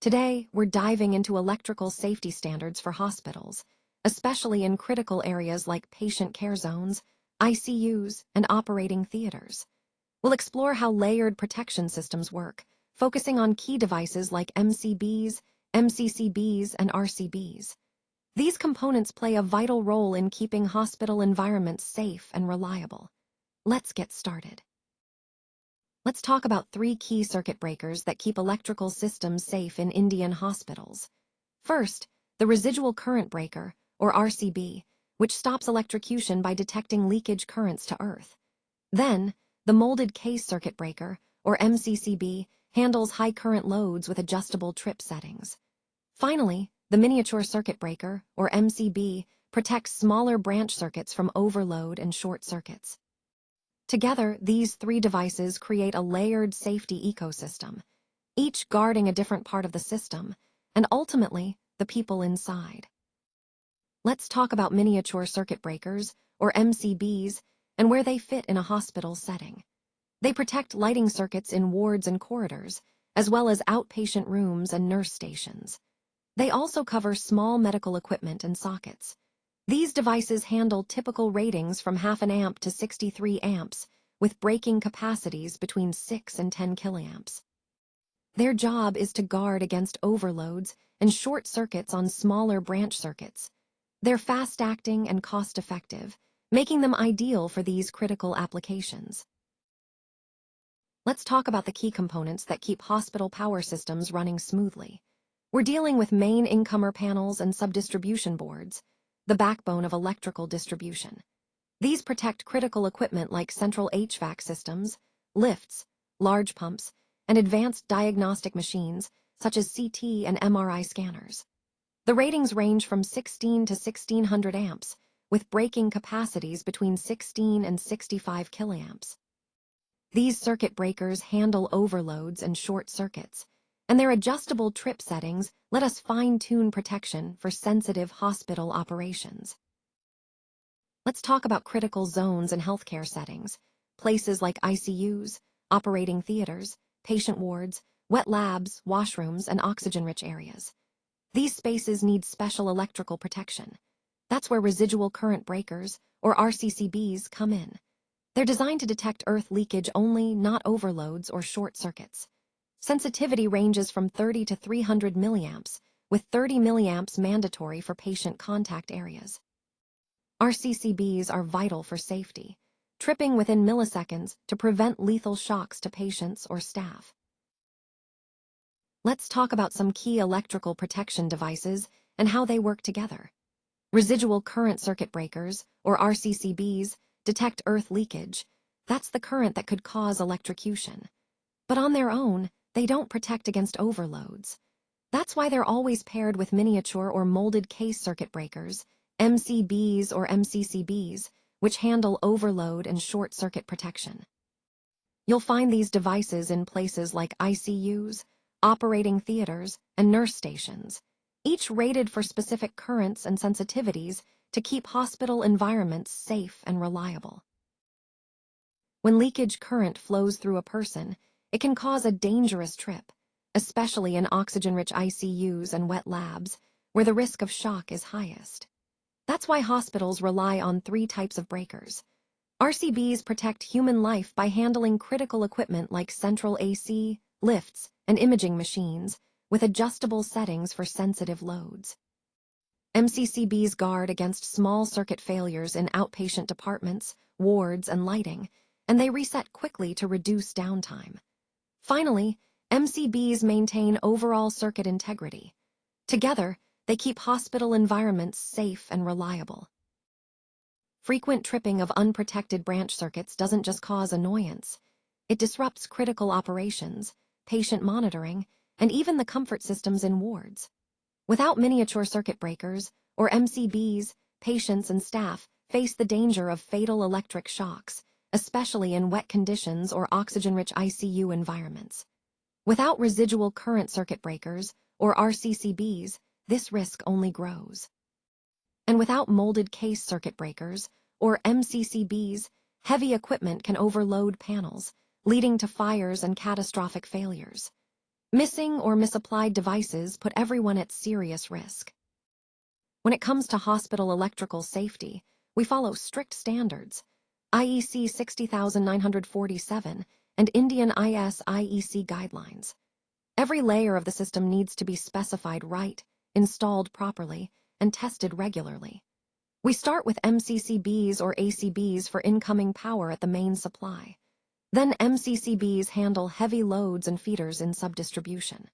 Today, we're diving into electrical safety standards for hospitals, especially in critical areas like patient care zones, ICUs, and operating theaters. We'll explore how layered protection systems work, focusing on key devices like MCBs, MCCBs, and RCBs. These components play a vital role in keeping hospital environments safe and reliable. Let's get started. Let's talk about 3 key circuit breakers that keep electrical systems safe in Indian hospitals. First, the residual current breaker, or RCB, which stops electrocution by detecting leakage currents to earth. Then, the molded case circuit breaker, or MCCB, handles high current loads with adjustable trip settings. Finally, the miniature circuit breaker, or MCB, protects smaller branch circuits from overload and short circuits. Together, these 3 devices create a layered safety ecosystem, each guarding a different part of the system, and ultimately, the people inside. Let's talk about miniature circuit breakers, or MCBs, and where they fit in a hospital setting. They protect lighting circuits in wards and corridors, as well as outpatient rooms and nurse stations. They also cover small medical equipment and sockets. These devices handle typical ratings from half an amp to 63 amps, with breaking capacities between 6 and 10 kiloamps. Their job is to guard against overloads and short circuits on smaller branch circuits. They're fast-acting and cost-effective, making them ideal for these critical applications. Let's talk about the key components that keep hospital power systems running smoothly. We're dealing with main incomer panels and subdistribution boards, the backbone of electrical distribution. These protect critical equipment like central HVAC systems, lifts, large pumps, and advanced diagnostic machines such as CT and MRI scanners. The ratings range from 16 to 1600 amps, with breaking capacities between 16 and 65 kiloamps. These circuit breakers handle overloads and short circuits, and their adjustable trip settings let us fine-tune protection for sensitive hospital operations. Let's talk about critical zones and healthcare settings, places like ICUs, operating theaters, patient wards, wet labs, washrooms, and oxygen-rich areas. These spaces need special electrical protection. That's where residual current breakers, or RCCBs, come in. They're designed to detect earth leakage only, not overloads or short circuits. Sensitivity ranges from 30 to 300 milliamps, with 30 milliamps mandatory for patient contact areas. RCCBs are vital for safety, tripping within milliseconds to prevent lethal shocks to patients or staff. Let's talk about some key electrical protection devices and how they work together. Residual current circuit breakers, or RCCBs, detect earth leakage. That's the current that could cause electrocution. But on their own, they don't protect against overloads. That's why they're always paired with miniature or molded case circuit breakers, MCBs or MCCBs, which handle overload and short circuit protection. You'll find these devices in places like ICUs, operating theaters, and nurse stations, each rated for specific currents and sensitivities to keep hospital environments safe and reliable. When leakage current flows through a person, it can cause a dangerous trip, especially in oxygen-rich ICUs and wet labs, where the risk of shock is highest. That's why hospitals rely on 3 types of breakers. RCBs protect human life by handling critical equipment like central AC, lifts, and imaging machines, with adjustable settings for sensitive loads. MCCBs guard against small circuit failures in outpatient departments, wards, and lighting, and they reset quickly to reduce downtime. Finally, MCBs maintain overall circuit integrity. Together, they keep hospital environments safe and reliable. Frequent tripping of unprotected branch circuits doesn't just cause annoyance. It disrupts critical operations, patient monitoring, and even the comfort systems in wards. Without miniature circuit breakers, or MCBs, patients and staff face the danger of fatal electric shocks, especially in wet conditions or oxygen-rich ICU environments. Without residual current circuit breakers, or RCCBs, this risk only grows. And without molded case circuit breakers, or MCCBs, heavy equipment can overload panels, leading to fires and catastrophic failures. Missing or misapplied devices put everyone at serious risk. When it comes to hospital electrical safety, we follow strict standards, IEC 60947 and Indian IS-IEC guidelines. Every layer of the system needs to be specified right, installed properly, and tested regularly. We start with MCCBs or ACBs for incoming power at the main supply. Then MCCBs handle heavy loads and feeders in subdistribution.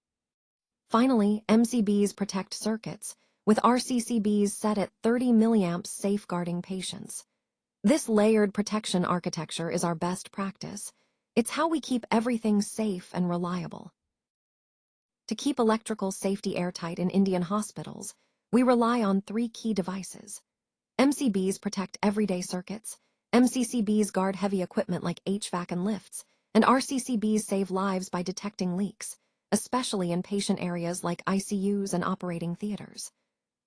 Finally, MCBs protect circuits, with RCCBs set at 30 milliamps safeguarding patients. This layered protection architecture is our best practice. It's how we keep everything safe and reliable. To keep electrical safety airtight in Indian hospitals, we rely on 3 key devices. MCBs protect everyday circuits, MCCBs guard heavy equipment like HVAC and lifts, and RCCBs save lives by detecting leaks, especially in patient areas like ICUs and operating theaters.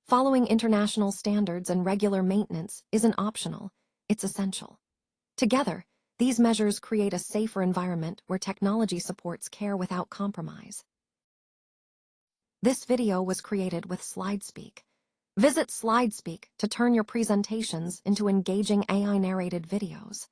Following international standards and regular maintenance isn't optional, it's essential. Together, these measures create a safer environment where technology supports care without compromise. This video was created with SlideSpeak. Visit SlideSpeak to turn your presentations into engaging AI-narrated videos.